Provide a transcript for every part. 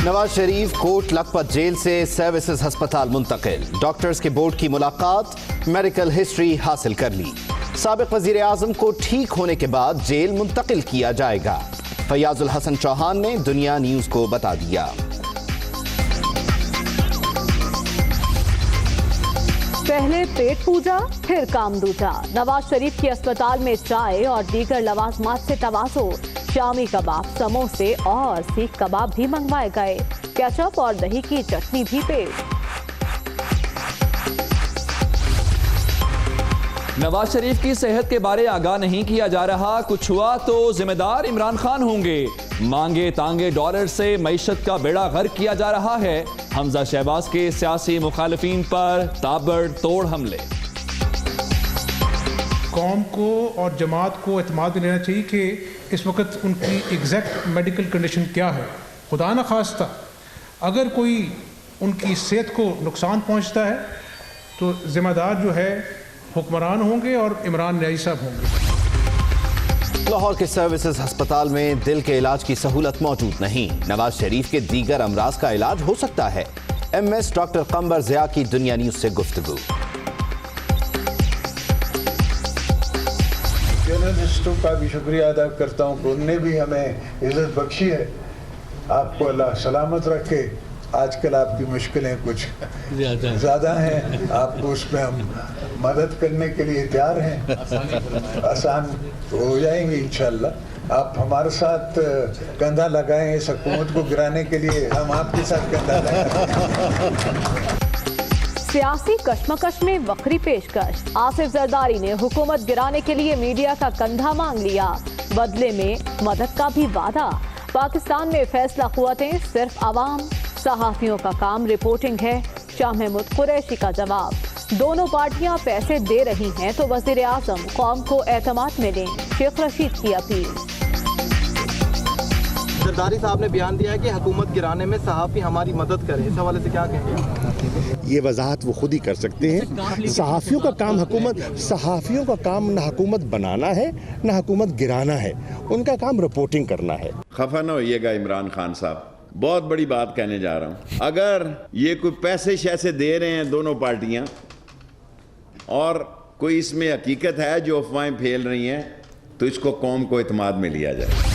Nawaz Sharif Kot Lakhpat jail سے services ہسپتال منتقل، ڈاکٹرز کے بورڈ کی ملاقات، میڈیکل ہسٹری حاصل کر لی۔ سابق وزیر اعظم کو ٹھیک ہونے کے بعد جیل منتقل کیا جائے گا، فیاض الحسن چوہان نے دنیا نیوز کو بتا دیا۔ پہلے پیٹ پوجا پھر کام دوجا، نواز شریف کی اسپتال میں چائے اور دیگر لوازمات سے تواضع، شامی کباب، سموسے اور سیخ کباب بھی منگوائے گئے، کیچپ اور دہی کی چٹنی بھی پیش۔ نواز شریف کی صحت کے بارے آگاہ نہیں کیا جا رہا، کچھ ہوا تو ذمہ دار عمران خان ہوں گے، مانگے تانگے ڈالر سے معیشت کا بیڑا غرق کیا جا رہا ہے، حمزہ شہباز کے سیاسی مخالفین پر تابڑ توڑ حملے۔ قوم کو اور جماعت کو اعتماد میں لینا چاہیے کہ اس وقت ان کی ایگزیکٹ میڈیکل کنڈیشن کیا ہے۔ خدا نہ خواستہ اگر کوئی ان کی صحت کو نقصان پہنچتا ہے تو ذمہ دار جو ہے حکمران ہوں گے اور عمران نیازی صاحب ہوں گے۔ لاہور کے سروسز ہسپتال میں دل کے علاج کی سہولت موجود نہیں، نواز شریف کے دیگر امراض کا علاج ہو سکتا ہے، M S doctor Qamar Zia کی دنیا نیوز سے گفتگو۔ جرنلسٹوں کا بھی شکریہ ادا کرتا ہوں کہ انہوں نے بھی ہمیں عزت بخشی ہے۔ آپ کو اللہ سلامت رکھے۔ آج کل آپ کی مشکلیں کچھ زیادہ ہیں، آپ کو اس میں ہم مدد کرنے کے لیے تیار ہیں، آسان ہو جائیں گے انشاءاللہ۔ آپ ہمارے ساتھ کندھا لگائیں اس حکومت کو گرانے کے لیے، ہم آپ کے ساتھ کندھا لگائیں۔ سیاسی کشمکش میں وکری پیشکش، آصف زرداری نے حکومت گرانے کے لیے میڈیا کا کندھا مانگ لیا، بدلے میں مدد کا بھی وعدہ۔ پاکستان میں فیصلہ قوتیں صرف عوام، صحافیوں کا کام رپورٹنگ ہے، شاہ محمود قریشی کا جواب۔ دونوں پارٹیاں پیسے دے رہی ہیں تو وزیر اعظم قوم کو اعتماد میں لیں، شیخ رشید کی اپیل۔ زرداری صاحب نے بیان دیا ہے کہ حکومت گرانے میں صحافی ہماری مدد کریں، اس حوالے سے کیا کہیں گے؟ یہ وضاحت وہ خود ہی کر سکتے ہیں۔ صحافیوں کا کام نہ حکومت بنانا ہے نہ حکومت گرانا ہے، ان کا کام رپورٹنگ کرنا ہے۔ خفا نہ ہوئیے گا عمران خان صاحب، بہت بڑی بات کہنے جا رہا ہوں۔ اگر یہ کوئی پیسے شیسے دے رہے ہیں دونوں پارٹیاں اور کوئی اس میں حقیقت ہے جو افواہیں پھیل رہی ہیں تو اس کو قوم کو اعتماد میں لیا جائے۔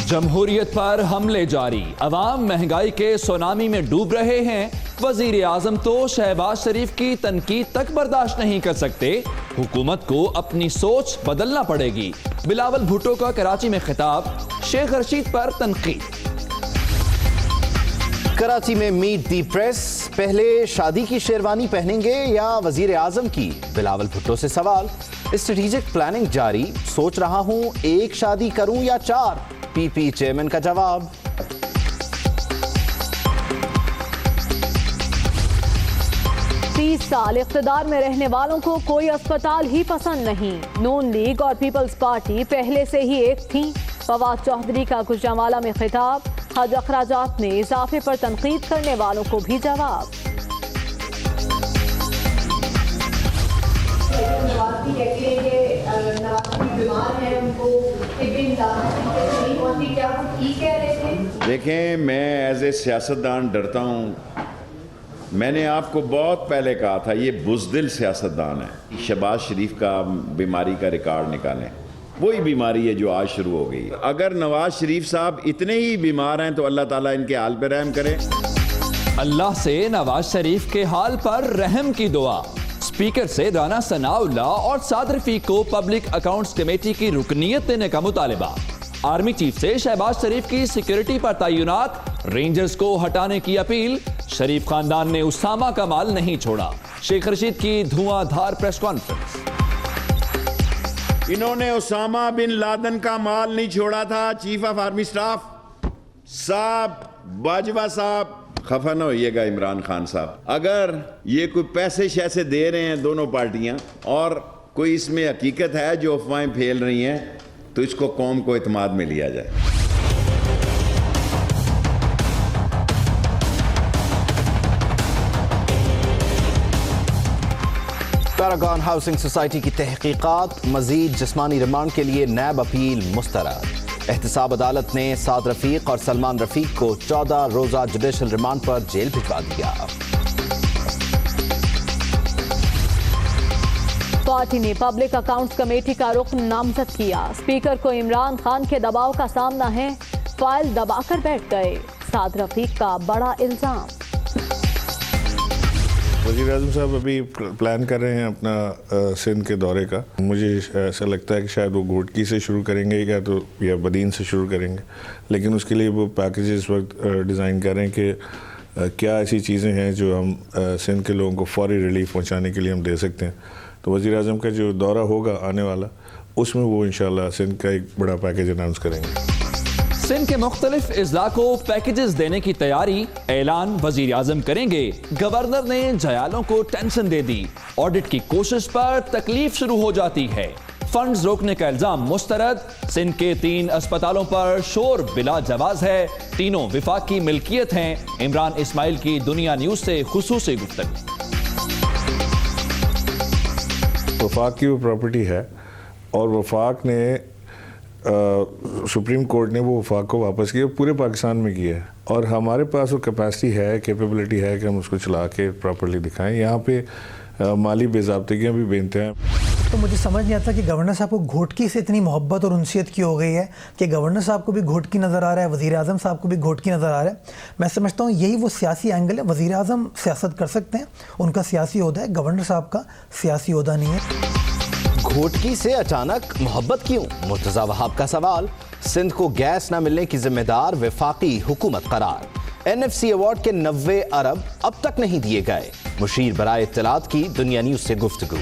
جمہوریت پر حملے جاری، عوام مہنگائی کے سونامی میں ڈوب رہے ہیں، وزیر اعظم تو شہباز شریف کی تنقید تک برداشت نہیں کر سکتے، حکومت کو اپنی سوچ بدلنا پڑے گی، بلاول بھٹو کا کراچی میں خطاب، شیخ رشید پر تنقید۔ کراچی میں میٹ دی پریس، پہلے شادی کی شیروانی پہنیں گے یا وزیر اعظم کی؟ بلاول بھٹو سے سوال۔ اسٹریٹجک پلاننگ جاری، سوچ رہا ہوں ایک شادی کروں یا 4، پی پی چیئرمین کا جواب۔ سال اقتدار میں رہنے والوں کو کوئی اسپتال ہی پسند نہیں، نون لیگ اور پیپلز پارٹی پہلے سے ہی ایک تھی، فواد چودھری کا گوجرانوالہ میں خطاب، حج اخراجات میں اضافے پر تنقید کرنے والوں کو بھی جواب۔ دیکھیں، میں ایز اے سیاستدان ڈرتا ہوں، میں نے آپ کو بہت پہلے کہا تھا یہ بزدل سیاستدان ہے۔ شہباز شریف کا بیماری کا ریکارڈ نکالیں، وہی بیماری ہے جو آج شروع ہو گئی۔ اگر نواز شریف صاحب اتنے ہی بیمار ہیں تو اللہ تعالیٰ ان کے حال پہ رحم کرے۔ اللہ سے نواز شریف کے حال پر رحم کی دعا، اسپیکر سے رانا ثناء اللہ اور سعد رفیق کو پبلک اکاؤنٹس کمیٹی کی رکنیت دینے کا مطالبہ، آرمی چیف سے شہباز شریف کی سیکیورٹی پر تعینات، رینجرز کو ہٹانے کی اپیل، شریف خاندان نے اسامہ کا مال نہیں چھوڑا، شیخ رشید کی دھواں دھار پریس کانفرنس۔ انہوں نے اسامہ بن لادن کا مال نہیں چھوڑا تھا، چیف آف آرمی سٹاف صاحب باجوہ صاحب۔ خفا نہ ہوئیے گا عمران خان صاحب، اگر یہ کوئی پیسے شیسے دے رہے ہیں دونوں پارٹیاں اور کوئی اس میں حقیقت ہے جو افواہیں پھیل رہی ہیں تو اس کو قوم کو اعتماد میں لیا جائے۔ پیراگون ہاؤسنگ سوسائٹی کی تحقیقات، مزید جسمانی ریمانڈ کے لیے نیب اپیل مسترد۔ احتساب عدالت نے سعد رفیق اور سلمان رفیق کو 14 روزہ جوڈیشل ریمانڈ پر جیل بھجوا دیا۔ پارٹی نے پبلک اکاؤنٹس کمیٹی کا رکن نامزد کیا۔ اسپیکر کو عمران خان کے دباؤ کا سامنا ہے، فائل دبا کر بیٹھ گئے۔ سعد رفیق کا بڑا الزام۔ وزیر اعظم صاحب ابھی پلان کر رہے ہیں اپنا سندھ کے دورے کا۔ مجھے ایسا لگتا ہے کہ شاید وہ گھوٹکی سے شروع کریں گے یا بدین سے شروع کریں گے، لیکن اس کے لیے وہ پیکیج اس وقت ڈیزائن کر رہے ہیں کہ کیا ایسی چیزیں ہیں جو ہم سندھ کے لوگوں کو فوری ریلیف پہنچانے کے لیے ہم دے سکتے ہیں۔ تو وزیر اعظم کا جو دورہ ہوگا آنے والا، اس میں وہ انشاءاللہ سندھ کا ایک بڑا پیکیج اناؤنس کریں گے۔ سندھ کے مختلف اضلاع کو پیکیجز دینے کی تیاری، اعلان وزیر اعظم کریں گے۔ گورنر نے جیالوں کو ٹینشن دے دی، آڈٹ کی کوشش پر تکلیف شروع ہو جاتی ہے۔ فنڈز روکنے کا الزام مسترد۔ سندھ کے 3 اسپتالوں پر شور بلا جواز ہے، تینوں وفاق کی ملکیت ہیں۔ عمران اسماعیل کی دنیا نیوز سے خصوصی گفتگو۔ وفاق کی وہ پراپرٹی ہے اور وفاق نے سپریم کورٹ نے وہ وفاق کو واپس کیا، پورے پاکستان میں کیا ہے، اور ہمارے پاس وہ کیپیسٹی ہے، کیپیبلٹی ہے کہ ہم اس کو چلا کے پراپرلی دکھائیں۔ یہاں پہ مالی بے ضابطگیاں بھی بینتے ہیں۔ تو مجھے سمجھ نہیں آتا کہ گورنر صاحب کو گھوٹکی سے اتنی محبت اور انسیت کی ہو گئی ہے کہ گورنر صاحب کو بھی گھوٹکی نظر آ رہا ہے، وزیر اعظم صاحب کو بھی گھوٹکی نظر آ رہا ہے۔ میں سمجھتا ہوں یہی وہ سیاسی اینگل ہے۔ وزیر اعظم سیاست کر سکتے ہیں، ان کا سیاسی عہدہ ہے، گورنر صاحب کا سیاسی عہدہ نہیں ہے۔ گھوٹکی سے اچانک محبت کیوں؟ مرتضی وہاب کا سوال۔ سندھ کو گیس نہ ملنے کی ذمہ دار وفاقی حکومت قرار۔ NFC ایوارڈ کے 90 ارب اب تک نہیں دیے گئے۔ مشیر برائے اطلاعات کی دنیا نیوز سے گفتگو۔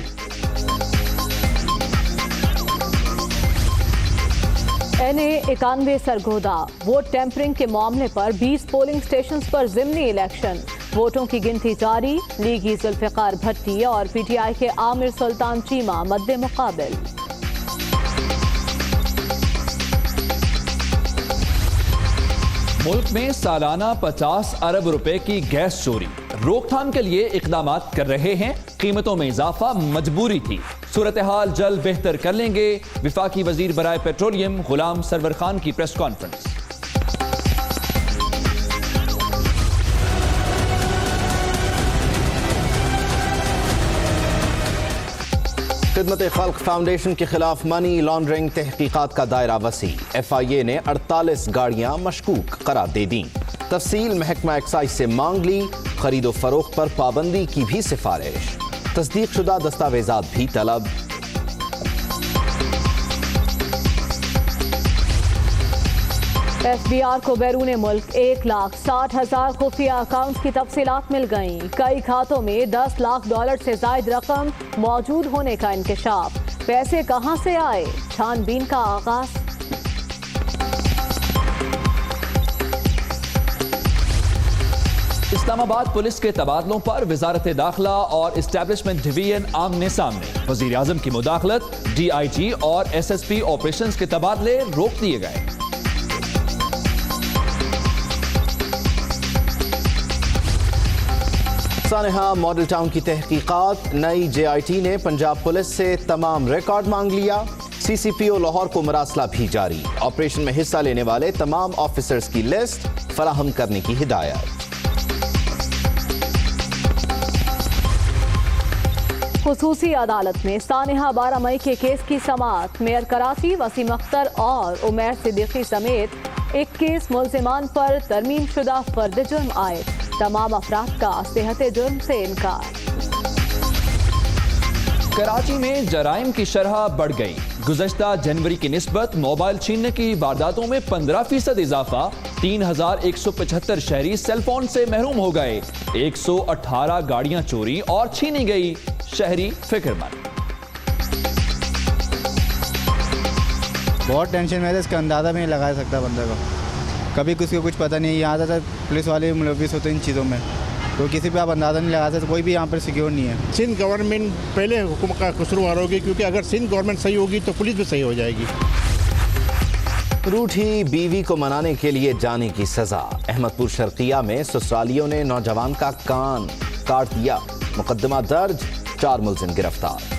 NA91 سرگودا، ووٹ ٹیمپرنگ کے معاملے پر 20 پولنگ سٹیشنز پر ضمنی الیکشن۔ ووٹوں کی گنتی جاری، لیگی ذوالفقار بھٹی اور PTI کے عامر سلطان چیمہ مد مقابل۔ ملک میں سالانہ 50 ارب روپے کی گیس چوری، روک تھام کے لیے اقدامات کر رہے ہیں۔ قیمتوں میں اضافہ مجبوری تھی، صورتحال جلد بہتر کر لیں گے۔ وفاقی وزیر برائے پیٹرولیم غلام سرور خان کی پریس کانفرنس۔ خدمت خلق فاؤنڈیشن کے خلاف منی لانڈرنگ تحقیقات کا دائرہ وسیع۔ FIA نے 48 گاڑیاں مشکوک قرار دے دیں۔ تفصیل محکمہ ایکسائز سے مانگ لی۔ خرید و فروخت پر پابندی کی بھی سفارش۔ تصدیق شدہ دستاویزات بھی طلب۔ FBR کو بیرون ملک 1,60,000 خفیہ اکاؤنٹس کی تفصیلات مل گئیں۔ کئی کھاتوں میں $10 لاکھ سے زائد رقم موجود ہونے کا انکشاف۔ پیسے کہاں سے آئے؟ چھان بین کا آغاز۔ اسلام آباد پولیس کے تبادلوں پر وزارت داخلہ اور اسٹیبلشمنٹ ڈویژن آمنے سامنے۔ وزیر اعظم کی مداخلت، DIG اور SSP آپریشنز کے تبادلے روک دیے گئے۔ سانحہ ماڈل ٹاؤن کی تحقیقات، نئی JIT نے پنجاب پولیس سے تمام ریکارڈ مانگ لیا۔ CCPO لاہور کو مراسلہ بھی جاری۔ آپریشن میں حصہ لینے والے تمام آفیسرز کی لسٹ فراہم کرنے کی ہدایت۔ خصوصی عدالت میں سانحہ 12 مئی کے کیس کی سماعت۔ میئر کراچی وسیم اختر اور عمیر صدیقی سمیت 21 ملزمان پر ترمیم شدہ فرد جرم عائد۔ تمام افراد کا صحت جرم سے انکار۔ کراچی میں جرائم کی شرح بڑھ گئی۔ گزشتہ جنوری کی نسبت موبائل چھیننے کی وارداتوں میں 15% اضافہ۔ 3175 شہری سیل فون سے محروم ہو گئے۔ 118 گاڑیاں چوری اور چھینی گئی۔ شہری فکر مند۔ بہت ٹینشن میں تھا، اس کا اندازہ بھی نہیں لگا سکتا بندے کو۔ کبھی کسی کو کچھ پتہ نہیں، یہاں زیادہ پولیس والے ملوث ہوتے ہیں ان چیزوں میں، تو کسی پہ آپ اندازہ نہیں لگا سکتے۔ کوئی بھی یہاں پر سیکیور نہیں ہے۔ سندھ گورنمنٹ پہلے حکومت کا قصوروار ہوگی، کیونکہ اگر سندھ گورنمنٹ صحیح ہوگی تو پولیس بھی صحیح ہو جائے گی۔ روٹھی بیوی کو منانے کے لیے جانے کی سزا۔ احمد پور شرقیہ میں سسرالیوں نے نوجوان کا کان کاٹ دیا۔ مقدمہ درج، 4 ملزم گرفتار۔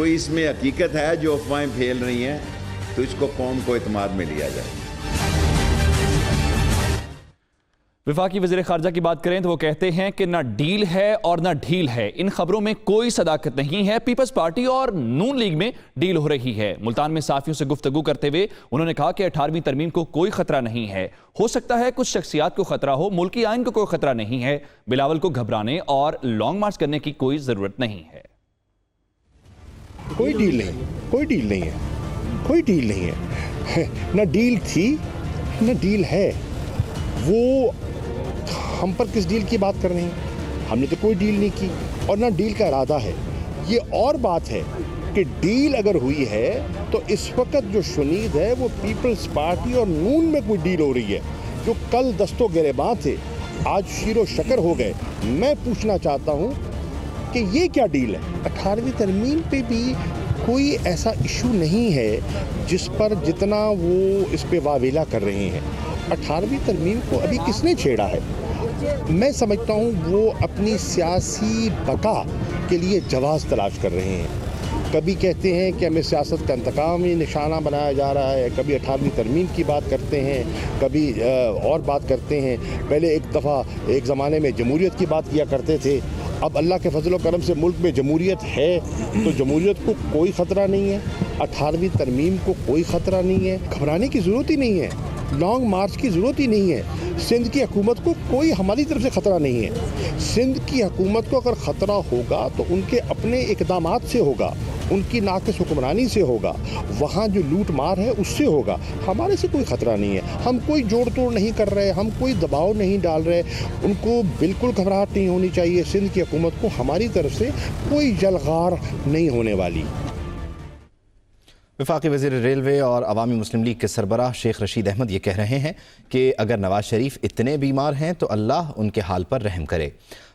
کوئی اس میں حقیقت ہے جو افواہیں پھیل رہی ہیں تو اس کو قوم کو اعتماد میں لیا جائے۔ وفاقی وزیر خارجہ کی بات کریں تو وہ کہتے ہیں کہ نہ ڈیل ہے اور نہ ڈھیل ہے، ان خبروں میں کوئی صداقت نہیں ہے، پیپلز پارٹی اور نون لیگ میں ڈیل ہو رہی ہے۔ ملتان میں صحافیوں سے گفتگو کرتے ہوئے انہوں نے کہا کہ 18ویں ترمیم کو کوئی خطرہ نہیں ہے، ہو سکتا ہے کچھ شخصیات کو خطرہ ہو، ملکی آئین کو کوئی خطرہ نہیں ہے، بلاول کو گھبرانے اور لانگ مارچ کرنے کی کوئی ضرورت نہیں ہے۔ کوئی ڈیل نہیں، کوئی ڈیل نہیں ہے، کوئی ڈیل نہیں ہے، نہ ڈیل تھی نہ ڈیل ہے۔ وہ ہم پر کس ڈیل کی بات کر رہے ہیں؟ ہم نے تو کوئی ڈیل نہیں کی اور نہ ڈیل کا ارادہ ہے۔ یہ اور بات ہے کہ ڈیل اگر ہوئی ہے تو اس وقت جو شنید ہے وہ پیپلز پارٹی اور نون میں کوئی ڈیل ہو رہی ہے، جو کل دست و گریباں تھے آج شیر و شکر ہو گئے۔ میں پوچھنا چاہتا ہوں کہ یہ کیا ڈیل ہے؟ 18ویں ترمیم پہ بھی کوئی ایسا ایشو نہیں ہے جس پر جتنا وہ اس پہ واویلا کر رہے ہیں۔ 18ویں ترمیم کو ابھی کس نے چھیڑا ہے؟ میں سمجھتا ہوں وہ اپنی سیاسی بقا کے لیے جواز تلاش کر رہے ہیں۔ کبھی کہتے ہیں کہ ہمیں سیاست کا انتقامی نشانہ بنایا جا رہا ہے، کبھی 18ویں ترمیم کی بات کرتے ہیں، کبھی اور بات کرتے ہیں۔ پہلے ایک دفعہ ایک زمانے میں جمہوریت کی بات کیا کرتے تھے، اب اللہ کے فضل و کرم سے ملک میں جمہوریت ہے تو جمہوریت کو کوئی خطرہ نہیں ہے، 18ویں ترمیم کو کوئی خطرہ نہیں ہے۔ گھبرانے کی ضرورت ہی نہیں ہے، لانگ مارچ کی ضرورت ہی نہیں ہے۔ سندھ کی حکومت کو کوئی ہماری طرف سے خطرہ نہیں ہے۔ سندھ کی حکومت کو اگر خطرہ ہوگا تو ان کے اپنے اقدامات سے ہوگا، ان کی ناقص حکمرانی سے ہوگا، وہاں جو لوٹ مار ہے اس سے ہوگا۔ ہمارے سے کوئی خطرہ نہیں ہے، ہم کوئی جوڑ توڑ نہیں کر رہے، ہم کوئی دباؤ نہیں ڈال رہے۔ ان کو بالکل گھبراہٹ نہیں ہونی چاہیے، سندھ کی حکومت کو ہماری طرف سے کوئی جلغار نہیں ہونے والی۔ وفاقی وزیر ریلوے اور عوامی مسلم لیگ کے سربراہ شیخ رشید احمد یہ کہہ رہے ہیں کہ اگر نواز شریف اتنے بیمار ہیں تو اللہ ان کے حال پر رحم کرے۔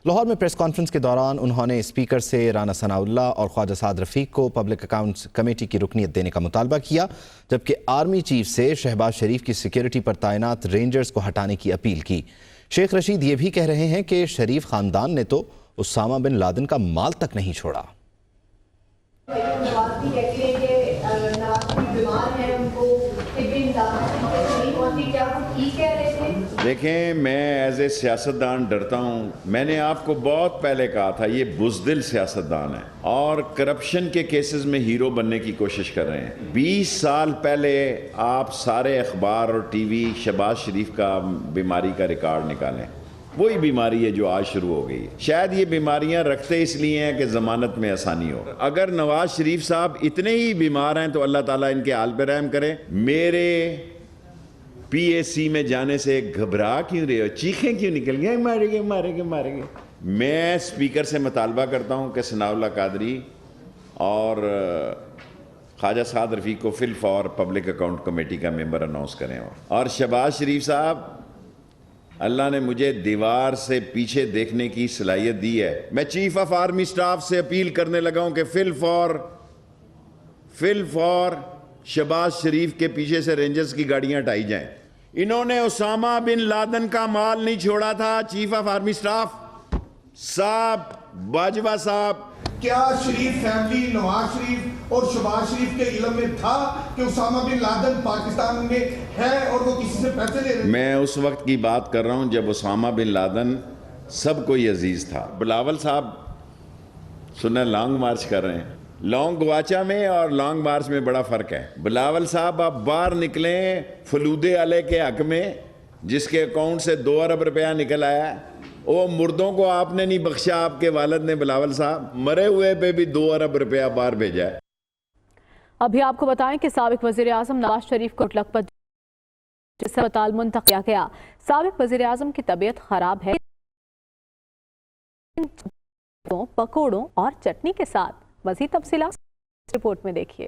لاہور میں پریس کانفرنس کے دوران انہوں نے اسپیکر سے رانا ثناء اللہ اور خواجہ سعد رفیق کو پبلک اکاؤنٹس کمیٹی کی رکنیت دینے کا مطالبہ کیا، جبکہ آرمی چیف سے شہباز شریف کی سیکیورٹی پر تعینات رینجرز کو ہٹانے کی اپیل کی۔ شیخ رشید یہ بھی کہہ رہے ہیں کہ شریف خاندان نے تو اسامہ بن لادن کا مال تک نہیں چھوڑا۔ دیکھیں، میں ایز اے سیاستدان ڈرتا ہوں۔ میں نے آپ کو بہت پہلے کہا تھا یہ بزدل سیاستدان ہے اور کرپشن کے کیسز میں ہیرو بننے کی کوشش کر رہے ہیں۔ 20 سال پہلے آپ سارے اخبار اور ٹی وی شہباز شریف کا بیماری کا ریکارڈ نکالیں، وہی بیماری ہے جو آج شروع ہو گئی ہے۔ شاید یہ بیماریاں رکھتے اس لیے ہیں کہ ضمانت میں آسانی ہو۔ اگر نواز شریف صاحب اتنے ہی بیمار ہیں تو اللہ تعالیٰ ان کے حال پہ رحم کرے۔ میرے پی اے سی میں جانے سے گھبرا کیوں رہے ہو، چیخیں کیوں نکل گئے، مارے گے مارے گے مارے گے؟ میں اسپیکر سے مطالبہ کرتا ہوں کہ ثناء اللہ قادری اور خواجہ سعد رفیق کو فی الفور پبلک اکاؤنٹ کمیٹی کا ممبر اناؤنس کریں۔ اور شہباز شریف صاحب، اللہ نے مجھے دیوار سے پیچھے دیکھنے کی صلاحیت دی ہے۔ میں چیف آف آرمی سٹاف سے اپیل کرنے لگا ہوں کہ فی الفور شہباز شریف کے پیچھے سے رینجرز کی گاڑیاں ہٹائی جائیں۔ انہوں نے اسامہ بن لادن کا مال نہیں چھوڑا تھا۔ چیف آف آرمی سٹاف صاحب، باجوہ صاحب، کیا شریف فیملی، نواز شریف اور شہباز شریف کے علم میں تھا کہ اسامہ بن لادن پاکستان میں ہے اور وہ کسی سے پیسے لے رہے ہیں؟ میں اس وقت کی بات کر رہا ہوں جب اسامہ بن لادن سب کو ہی عزیز تھا۔ بلاول صاحب سنیں لانگ مارچ کر رہے ہیں۔ لانگ گواچا میں اور لانگ مارچ میں بڑا فرق ہے۔ بلاول صاحب آپ باہر نکلیں فلودے والے کے حق میں، جس کے اکاؤنٹ سے 2 ارب روپیہ نکل آیا ہے۔ وہ مردوں کو آپ نے نہیں بخشا، آپ کے والد نے بلاول صاحب، مرے ہوئے پہ بھی 2 ارب روپیہ باہر بھیجا ہے۔ ابھی آپ کو بتائیں کہ سابق وزیر اعظم نواز شریف کو لکھپت ہسپتال منتقل کیا گیا۔ سابق وزیر اعظم کی طبیعت خراب ہے، پکوڑوں اور چٹنی کے ساتھ۔ مزید تفصیلات رپورٹ میں دیکھیے۔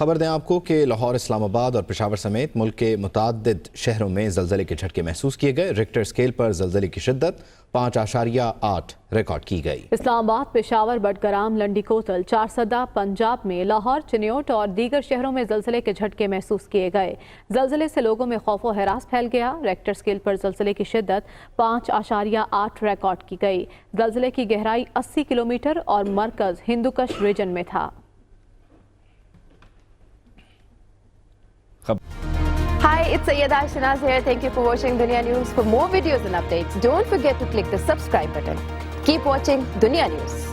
خبر دیں آپ کو کہ لاہور، اسلام آباد اور پشاور سمیت ملک کے متعدد شہروں میں زلزلے کے جھٹکے محسوس کیے گئے۔ ریکٹر اسکیل پر زلزلے کی شدت 5.8 ریکارڈ کی گئی۔ اسلام آباد، پشاور، بٹگرام، لنڈی کوتل، چارسدہ، پنجاب میں لاہور، چنیوٹ اور دیگر شہروں میں زلزلے کے جھٹکے محسوس کیے گئے۔ زلزلے سے لوگوں میں خوف و ہراس پھیل گیا۔ ریکٹر اسکیل پر زلزلے کی شدت 5.8 ریکارڈ کی گئی۔ زلزلے کی گہرائی 80 کلومیٹر اور مرکز ہندوکش ریجن میں تھا۔ Hi, it's Sayyeda Shanaz here. Thank you for watching Dunya News. For more videos and updates, don't forget to click the subscribe button. Keep watching Dunya News.